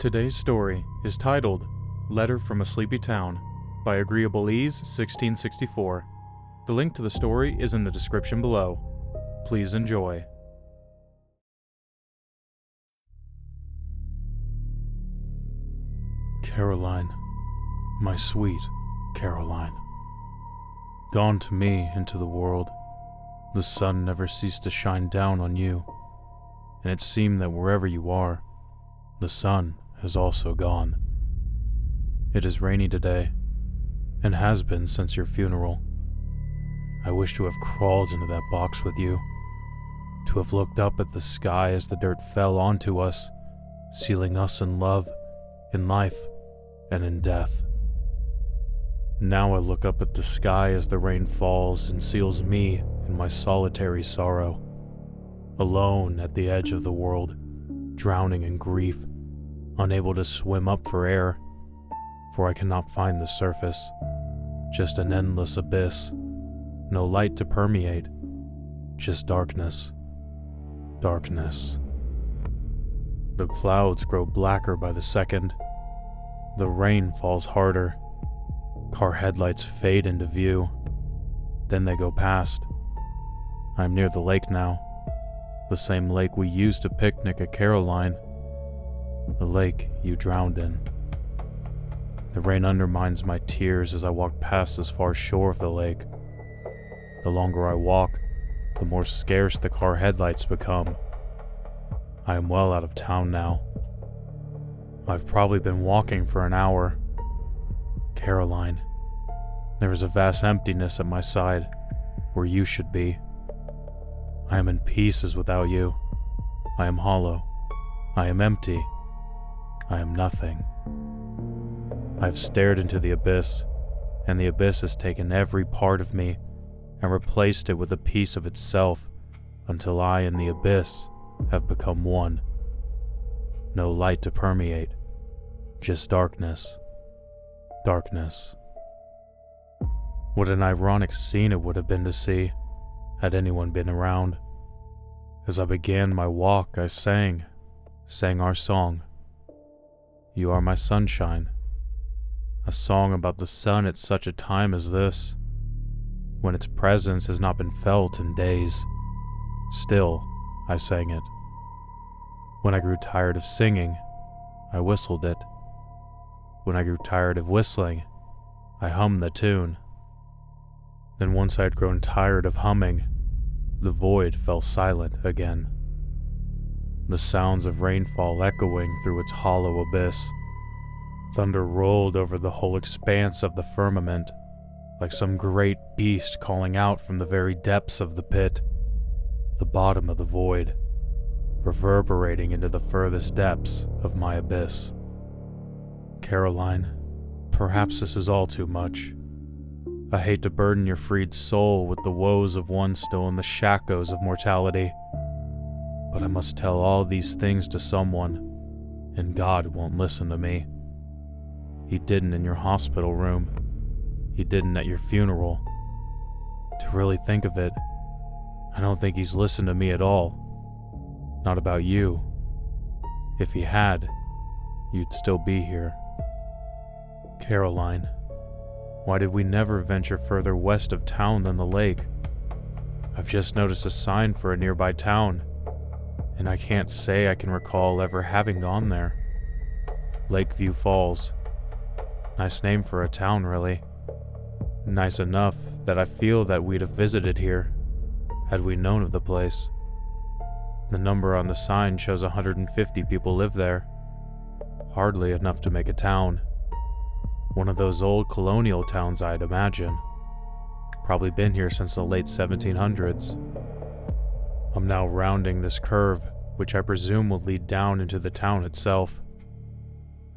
Today's story is titled Letter from a Sleepy Town by Agreeable Ease 1664. The link to the story is in the description below. Please enjoy. Caroline, my sweet Caroline. Dawn to me into the world, the sun never ceased to shine down on you, and it seemed that wherever you are, the sun has also gone. It is rainy today, and has been since your funeral. I wish to have crawled into that box with you, to have looked up at the sky as the dirt fell onto us, sealing us in love, in life, and in death. Now I look up at the sky as the rain falls and seals me in my solitary sorrow, alone at the edge of the world, drowning in grief, unable to swim up for air, for I cannot find the surface, just an endless abyss, no light to permeate, just darkness, darkness. The clouds grow blacker by the second, the rain falls harder, car headlights fade into view, then they go past. I'm near the lake now, the same lake we used to picnic at Caroline, the lake you drowned in. The rain undermines my tears as I walk past this far shore of the lake. The longer I walk, the more scarce the car headlights become. I am well out of town now. I've probably been walking for an hour. Caroline, there is a vast emptiness at my side, where you should be. I am in pieces without you. I am hollow. I am empty. I am nothing. I've stared into the abyss, and the abyss has taken every part of me and replaced it with a piece of itself until I and the abyss have become one. No light to permeate, just darkness. Darkness. What an ironic scene it would have been to see, had anyone been around. As I began my walk, I sang our song. You are my sunshine. A song about the sun at such a time as this, when its presence has not been felt in days. Still, I sang it. When I grew tired of singing, I whistled it. When I grew tired of whistling, I hummed the tune. Then once I had grown tired of humming, the void fell silent again. The sounds of rainfall echoing through its hollow abyss. Thunder rolled over the whole expanse of the firmament, like some great beast calling out from the very depths of the pit, the bottom of the void, reverberating into the furthest depths of my abyss. Caroline, perhaps this is all too much. I hate to burden your freed soul with the woes of one still in the shackles of mortality, but I must tell all these things to someone, and God won't listen to me. He didn't in your hospital room. He didn't at your funeral. To really think of it, I don't think he's listened to me at all. Not about you. If he had, you'd still be here. Caroline, why did we never venture further west of town than the lake? I've just noticed a sign for a nearby town, and I can't say I can recall ever having gone there. Lakeview Falls. Nice name for a town, really. Nice enough that I feel that we'd have visited here, had we known of the place. The number on the sign shows 150 people live there. Hardly enough to make a town. One of those old colonial towns, I'd imagine. Probably been here since the late 1700s. I'm now rounding this curve, which I presume will lead down into the town itself.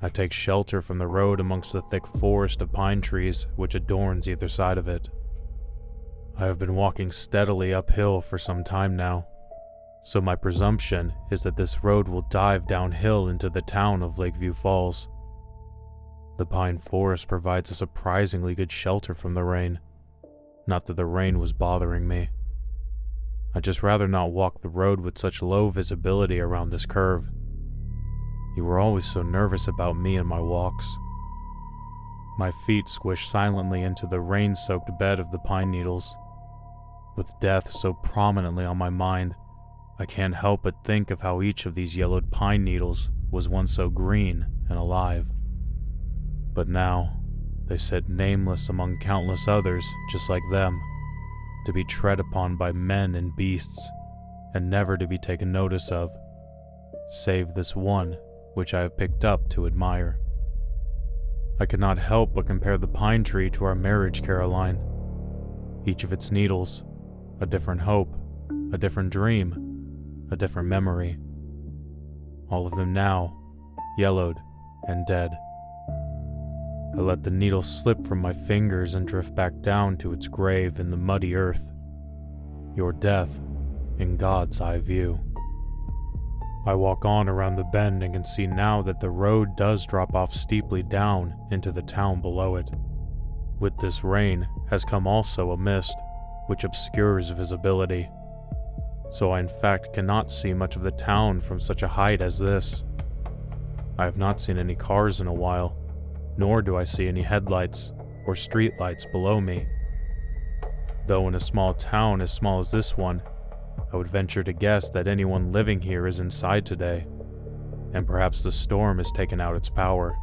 I take shelter from the road amongst the thick forest of pine trees which adorns either side of it. I have been walking steadily uphill for some time now, so my presumption is that this road will dive downhill into the town of Lakeview Falls. The pine forest provides a surprisingly good shelter from the rain. Not that the rain was bothering me. I'd just rather not walk the road with such low visibility around this curve. You were always so nervous about me and my walks. My feet squished silently into the rain-soaked bed of the pine needles. With death so prominently on my mind, I can't help but think of how each of these yellowed pine needles was once so green and alive. But now, they sit nameless among countless others just like them, to be tread upon by men and beasts, and never to be taken notice of, save this one which I have picked up to admire. I could not help but compare the pine tree to our marriage, Caroline. Each of its needles, a different hope, a different dream, a different memory. All of them now, yellowed and dead. I let the needle slip from my fingers and drift back down to its grave in the muddy earth. Your death, in God's eye view. I walk on around the bend and can see now that the road does drop off steeply down into the town below it. With this rain has come also a mist, which obscures visibility. So I in fact cannot see much of the town from such a height as this. I have not seen any cars in a while, nor do I see any headlights or streetlights below me. Though in a small town as small as this one, I would venture to guess that anyone living here is inside today, and perhaps the storm has taken out its power.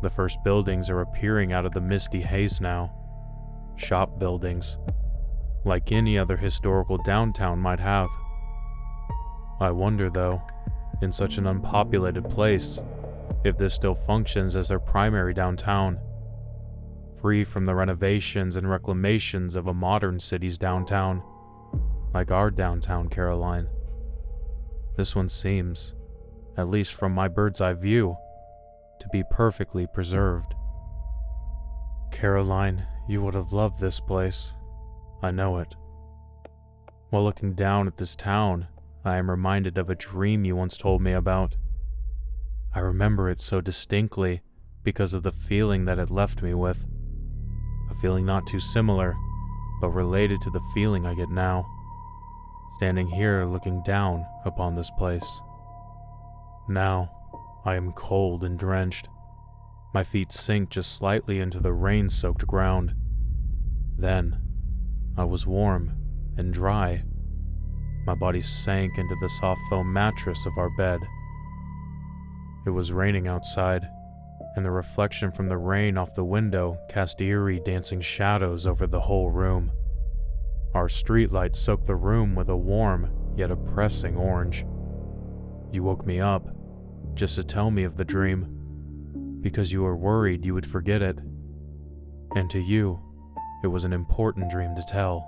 The first buildings are appearing out of the misty haze now. Shop buildings, like any other historical downtown might have. I wonder, though, in such an unpopulated place, if this still functions as their primary downtown, free from the renovations and reclamations of a modern city's downtown, like our downtown, Caroline. This one seems, at least from my bird's eye view, to be perfectly preserved. Caroline, you would have loved this place. I know it. While looking down at this town, I am reminded of a dream you once told me about. I remember it so distinctly because of the feeling that it left me with. A feeling not too similar, but related to the feeling I get now, standing here looking down upon this place. Now, I am cold and drenched. My feet sink just slightly into the rain-soaked ground. Then, I was warm and dry. My body sank into the soft foam mattress of our bed. It was raining outside, and the reflection from the rain off the window cast eerie dancing shadows over the whole room. Our streetlight soaked the room with a warm yet oppressing orange. You woke me up, just to tell me of the dream, because you were worried you would forget it. And to you, it was an important dream to tell.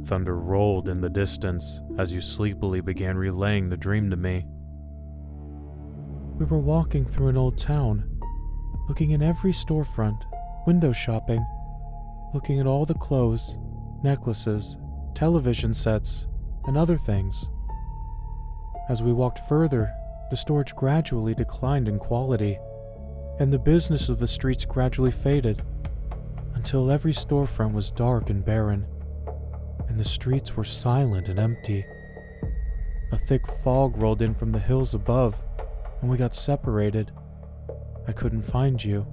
Thunder rolled in the distance as you sleepily began relaying the dream to me. We were walking through an old town, looking in every storefront, window shopping, looking at all the clothes, necklaces, television sets, and other things. As we walked further, the storage gradually declined in quality, and the business of the streets gradually faded, until every storefront was dark and barren, and the streets were silent and empty. A thick fog rolled in from the hills above, and we got separated. I couldn't find you.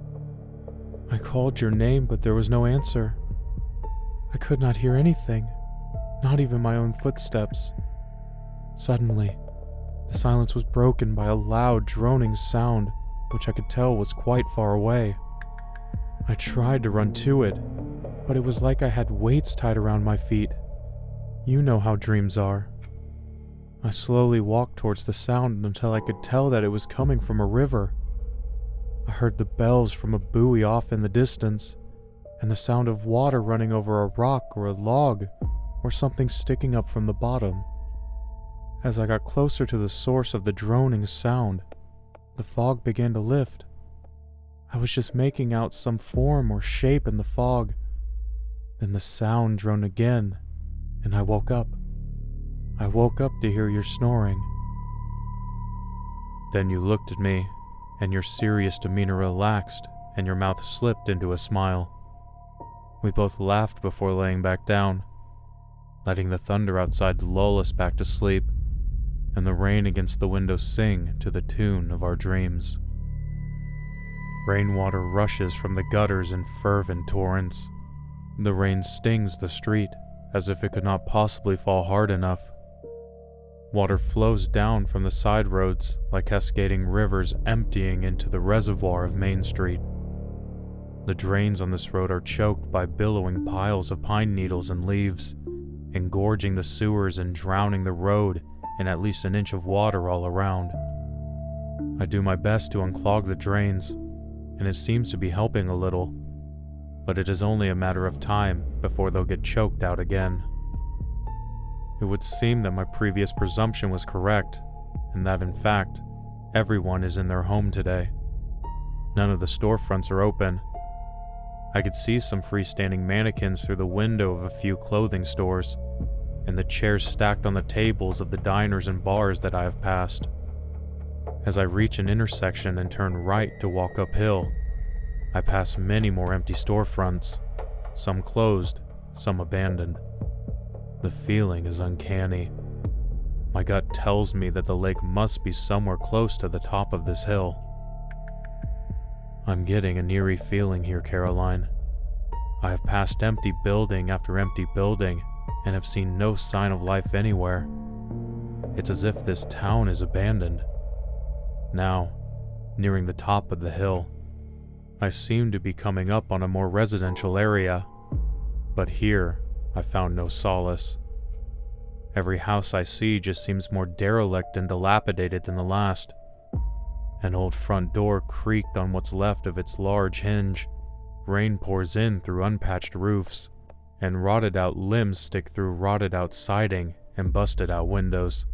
I called your name, but there was no answer. I could not hear anything, not even my own footsteps. Suddenly, the silence was broken by a loud, droning sound, which I could tell was quite far away. I tried to run to it, but it was like I had weights tied around my feet. You know how dreams are. I slowly walked towards the sound until I could tell that it was coming from a river. I heard the bells from a buoy off in the distance, and the sound of water running over a rock or a log or something sticking up from the bottom. As I got closer to the source of the droning sound, the fog began to lift. I was just making out some form or shape in the fog. Then the sound droned again, and I woke up. I woke up to hear your snoring. Then you looked at me, and your serious demeanor relaxed, and your mouth slipped into a smile. We both laughed before laying back down, letting the thunder outside lull us back to sleep, and the rain against the window sing to the tune of our dreams. Rainwater rushes from the gutters in fervent torrents. The rain stings the street as if it could not possibly fall hard enough. Water flows down from the side roads like cascading rivers emptying into the reservoir of Main Street. The drains on this road are choked by billowing piles of pine needles and leaves, engorging the sewers and drowning the road in at least an inch of water all around. I do my best to unclog the drains, and it seems to be helping a little, but it is only a matter of time before they'll get choked out again. It would seem that my previous presumption was correct, and that in fact, everyone is in their home today. None of the storefronts are open. I could see some freestanding mannequins through the window of a few clothing stores, and the chairs stacked on the tables of the diners and bars that I have passed. As I reach an intersection and turn right to walk uphill, I pass many more empty storefronts, some closed, some abandoned. The feeling is uncanny. My gut tells me that the lake must be somewhere close to the top of this hill. I'm getting an eerie feeling here, Caroline. I have passed empty building after empty building and have seen no sign of life anywhere. It's as if this town is abandoned. Now, nearing the top of the hill, I seem to be coming up on a more residential area, but here I found no solace. Every house I see just seems more derelict and dilapidated than the last. An old front door creaked on what's left of its large hinge. Rain pours in through unpatched roofs, and rotted out limbs stick through rotted out siding and busted out windows.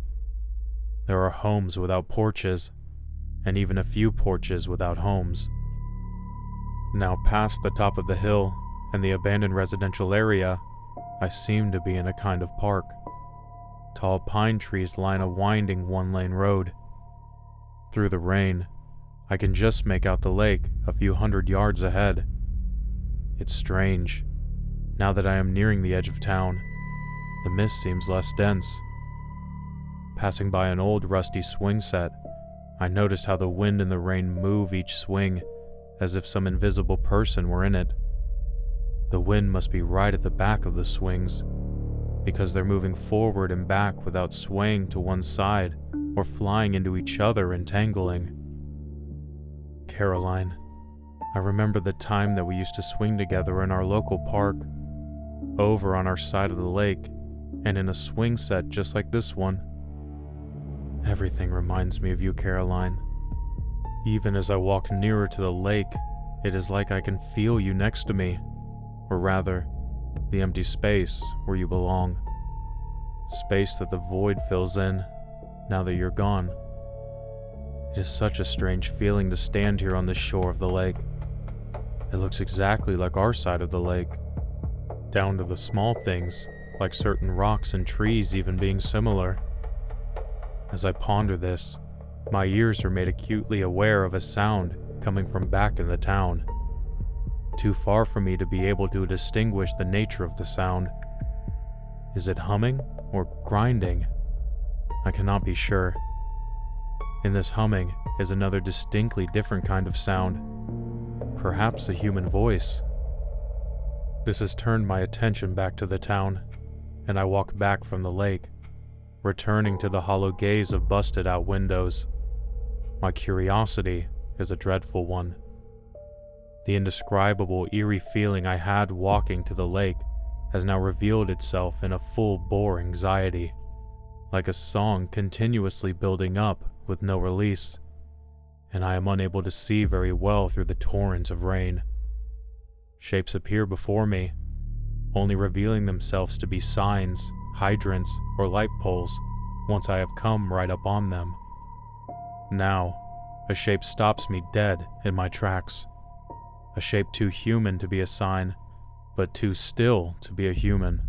There are homes without porches, and even a few porches without homes. Now past the top of the hill and the abandoned residential area, I seem to be in a kind of park. Tall pine trees line a winding one-lane road. Through the rain, I can just make out the lake a few hundred yards ahead. It's strange. Now that I am nearing the edge of town, the mist seems less dense. Passing by an old rusty swing set, I noticed how the wind and the rain move each swing, as if some invisible person were in it. The wind must be right at the back of the swings, because they're moving forward and back without swaying to one side or flying into each other and tangling. Caroline, I remember the time that we used to swing together in our local park, over on our side of the lake, and in a swing set just like this one. Everything reminds me of you, Caroline. Even as I walk nearer to the lake, it is like I can feel you next to me, or rather, the empty space where you belong. Space that the void fills in, now that you're gone. It is such a strange feeling to stand here on the shore of the lake. It looks exactly like our side of the lake, down to the small things, like certain rocks and trees even being similar. As I ponder this, my ears are made acutely aware of a sound coming from back in the town. Too far for me to be able to distinguish the nature of the sound. Is it humming or grinding? I cannot be sure. In this humming is another distinctly different kind of sound, perhaps a human voice. This has turned my attention back to the town, and I walk back from the lake, returning to the hollow gaze of busted-out windows. My curiosity is a dreadful one. The indescribable, eerie feeling I had walking to the lake has now revealed itself in a full-bore anxiety, like a song continuously building up with no release, and I am unable to see very well through the torrent of rain. Shapes appear before me, only revealing themselves to be signs, hydrants, or light poles once I have come right up on them. Now, a shape stops me dead in my tracks. A shape too human to be a sign, but too still to be a human.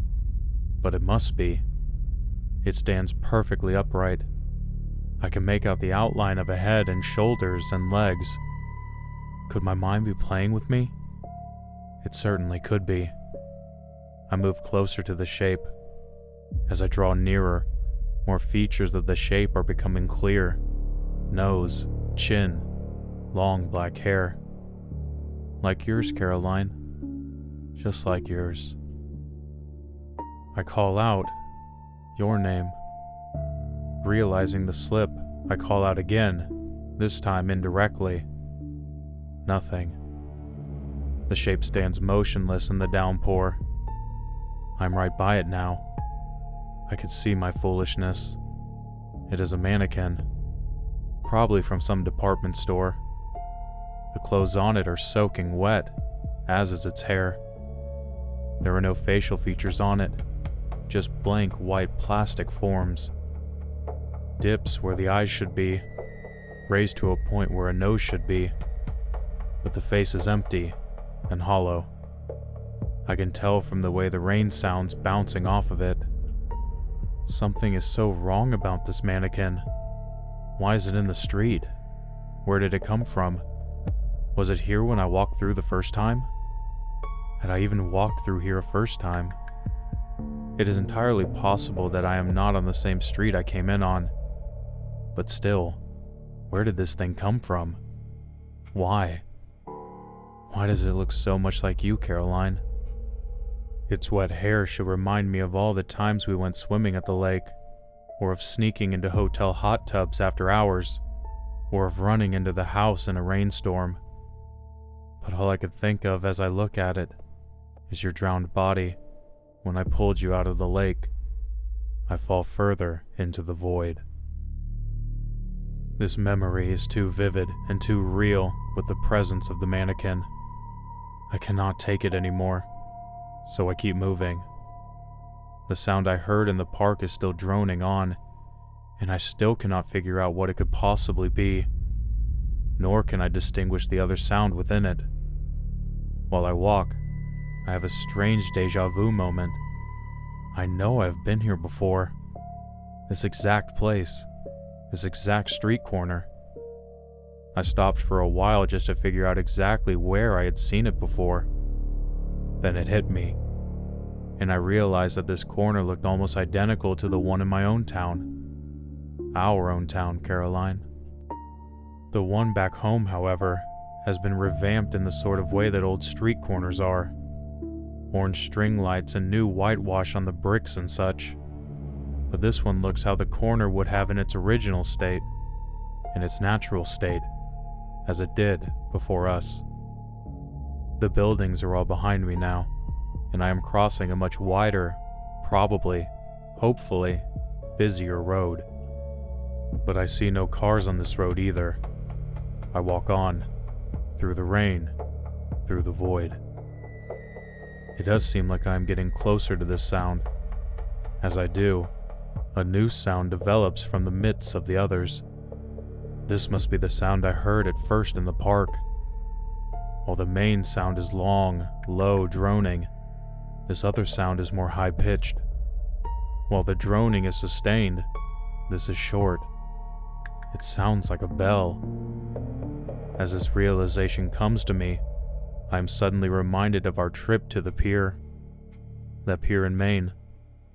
But it must be. It stands perfectly upright. I can make out the outline of a head and shoulders and legs. Could my mind be playing with me? It certainly could be. I move closer to the shape. As I draw nearer, More features of the shape are becoming clear. Nose, chin, long black hair. Like yours, Caroline. Just like yours. I call out your name. Realizing the slip, I call out again, this time indirectly. Nothing. The shape stands motionless in the downpour. I'm right by it now. I could see my foolishness. It is a mannequin. Probably from some department store. The clothes on it are soaking wet, as is its hair. There are no facial features on it, just blank white plastic forms. Dips where the eyes should be, raised to a point where a nose should be, but the face is empty and hollow. I can tell from the way the rain sounds bouncing off of it. Something is so wrong about this mannequin. Why is it in the street? Where did it come from? Was it here when I walked through the first time? Had I even walked through here a first time? It is entirely possible that I am not on the same street I came in on. But still, where did this thing come from? Why? Why does it look so much like you, Caroline? Its wet hair should remind me of all the times we went swimming at the lake, or of sneaking into hotel hot tubs after hours, or of running into the house in a rainstorm. But all I could think of as I look at it is your drowned body when I pulled you out of the lake. I fall further into the void. This memory is too vivid and too real with the presence of the mannequin. I cannot take it anymore, so I keep moving. The sound I heard in the park is still droning on, and I still cannot figure out what it could possibly be, nor can I distinguish the other sound within it. While I walk, I have a strange déjà vu moment. I know I've been here before. This exact place, this exact street corner. I stopped for a while just to figure out exactly where I had seen it before. Then it hit me, and I realized that this corner looked almost identical to the one in my own town. Our own town, Caroline. The one back home, however, has been revamped in the sort of way that old street corners are. Orange string lights and new whitewash on the bricks and such. But this one looks how the corner would have in its original state, in its natural state, as it did before us. The buildings are all behind me now, and I am crossing a much wider, probably, hopefully, busier road. But I see no cars on this road either. I walk on, through the rain, through the void. It does seem like I am getting closer to this sound. As I do, a new sound develops from the midst of the others. This must be the sound I heard at first in the park. While the main sound is long, low, droning, this other sound is more high-pitched. While the droning is sustained, this is short. It sounds like a bell. As this realization comes to me, I am suddenly reminded of our trip to the pier. That pier in Maine.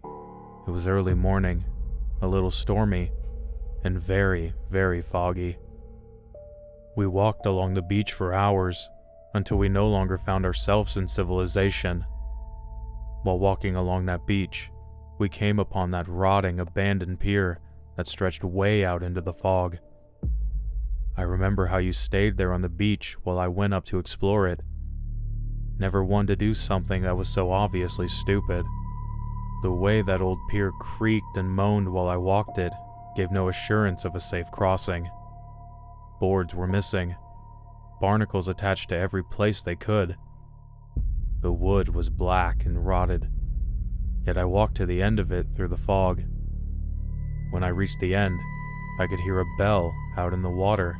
It was early morning, a little stormy, and very, very foggy. We walked along the beach for hours, until we no longer found ourselves in civilization. While walking along that beach, we came upon that rotting, abandoned pier that stretched way out into the fog. I remember how you stayed there on the beach while I went up to explore it. Never one to do something that was so obviously stupid. The way that old pier creaked and moaned while I walked it gave no assurance of a safe crossing. Boards were missing. Barnacles attached to every place they could. The wood was black and rotted, yet I walked to the end of it through the fog. When I reached the end, I could hear a bell out in the water.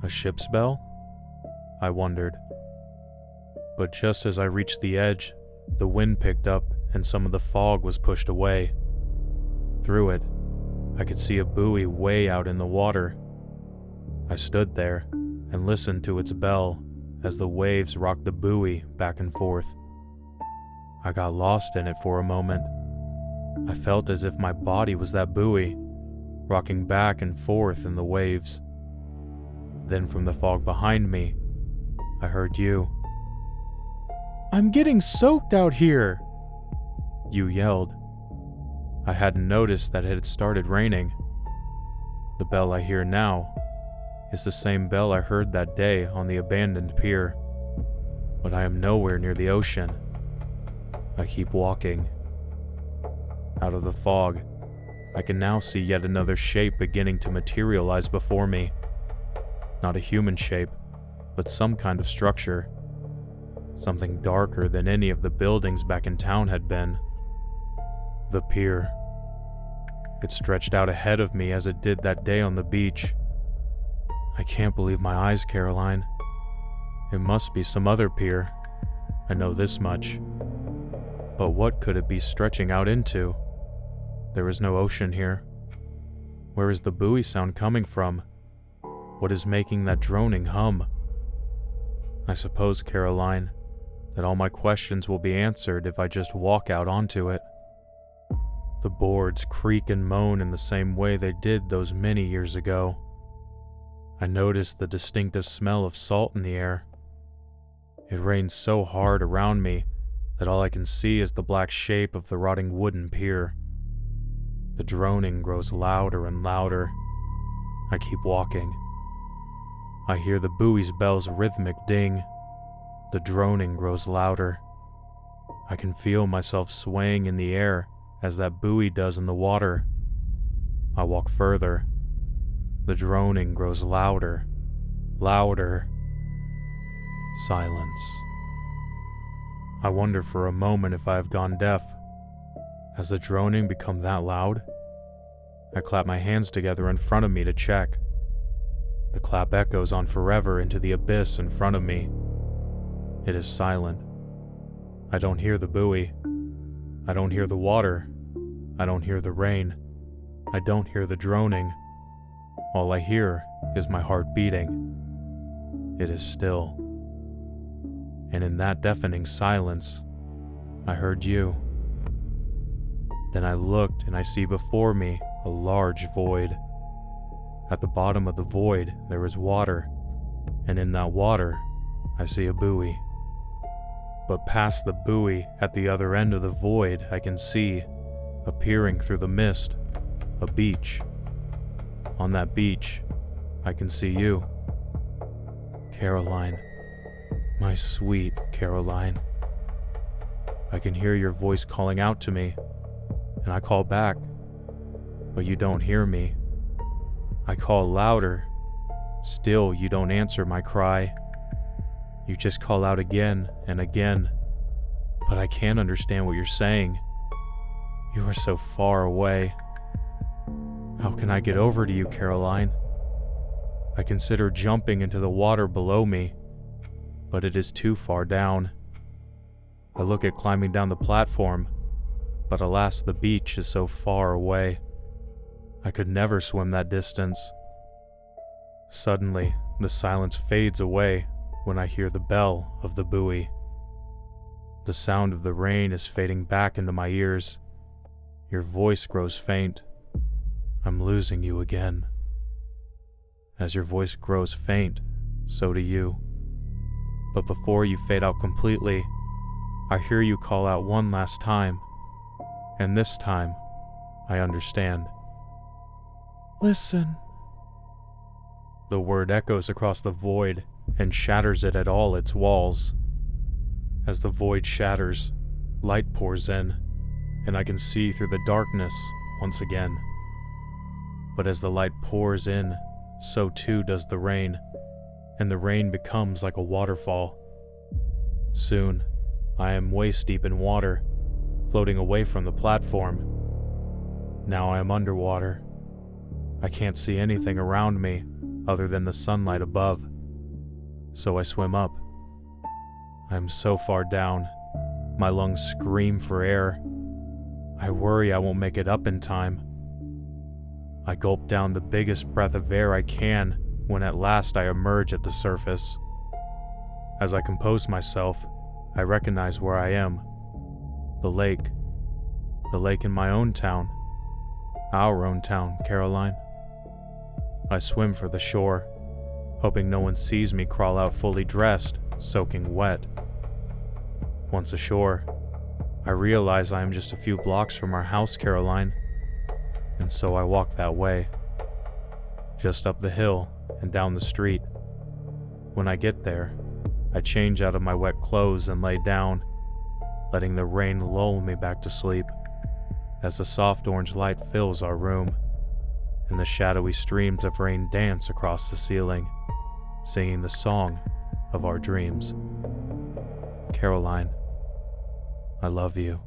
A ship's bell? I wondered. But just as I reached the edge, the wind picked up and some of the fog was pushed away. Through it, I could see a buoy way out in the water. I stood there and listened to its bell as the waves rocked the buoy back and forth. I got lost in it for a moment, I felt as if my body was that buoy, rocking back and forth in the waves. Then from the fog behind me, I heard you. "I'm getting soaked out here!" You yelled. I hadn't noticed that it had started raining. The bell I hear now is the same bell I heard that day on the abandoned pier. But I am nowhere near the ocean. I keep walking. Out of the fog, I can now see yet another shape beginning to materialize before me. Not a human shape, but some kind of structure. Something darker than any of the buildings back in town had been. The pier. It stretched out ahead of me as it did that day on the beach. I can't believe my eyes, Caroline. It must be some other pier. I know this much. But what could it be stretching out into? There is no ocean here. Where is the buoy sound coming from? What is making that droning hum? I suppose, Caroline, that all my questions will be answered if I just walk out onto it. The boards creak and moan in the same way they did those many years ago. I notice the distinctive smell of salt in the air. It rains so hard around me that all I can see is the black shape of the rotting wooden pier. The droning grows louder and louder. I keep walking. I hear the buoy's bell's rhythmic ding. The droning grows louder. I can feel myself swaying in the air as that buoy does in the water. I walk further. The droning grows louder, louder. Silence. I wonder for a moment if I have gone deaf. Has the droning become that loud? I clap my hands together in front of me to check. The clap echoes on forever into the abyss in front of me. It is silent. I don't hear the buoy. I don't hear the water. I don't hear the rain. I don't hear the droning. All I hear is my heart beating. It is still. And in that deafening silence, I heard you. Then I looked and I see before me a large void. At the bottom of the void there is water, and in that water I see a buoy. But past the buoy, at the other end of the void, I can see, appearing through the mist, a beach. On that beach, I can see you. Caroline, my sweet Caroline. I can hear your voice calling out to me, and I call back, but you don't hear me. I call louder, still you don't answer my cry. You just call out again and again, but I can't understand what you're saying. You are so far away. How can I get over to you, Caroline? I consider jumping into the water below me, but it is too far down. I look at climbing down the platform, but alas, the beach is so far away. I could never swim that distance. Suddenly, the silence fades away when I hear the bell of the buoy. The sound of the rain is fading back into my ears. Your voice grows faint. I'm losing you again. As your voice grows faint, so do you. But before you fade out completely, I hear you call out one last time, and this time, I understand. "Listen." The word echoes across the void and shatters it at all its walls. As the void shatters, light pours in, and I can see through the darkness once again. But as the light pours in, so too does the rain, and the rain becomes like a waterfall. Soon, I am waist deep in water, floating away from the platform. Now I am underwater. I can't see anything around me other than the sunlight above, so I swim up. I am so far down, my lungs scream for air. I worry I won't make it up in time. I gulp down the biggest breath of air I can when at last I emerge at the surface. As I compose myself, I recognize where I am. The lake. The lake in my own town. Our own town, Caroline. I swim for the shore, hoping no one sees me crawl out fully dressed, soaking wet. Once ashore, I realize I am just a few blocks from our house, Caroline, and so I walk that way, just up the hill and down the street. When I get there, I change out of my wet clothes and lay down, letting the rain lull me back to sleep as the soft orange light fills our room and the shadowy streams of rain dance across the ceiling, singing the song of our dreams. Caroline, I love you.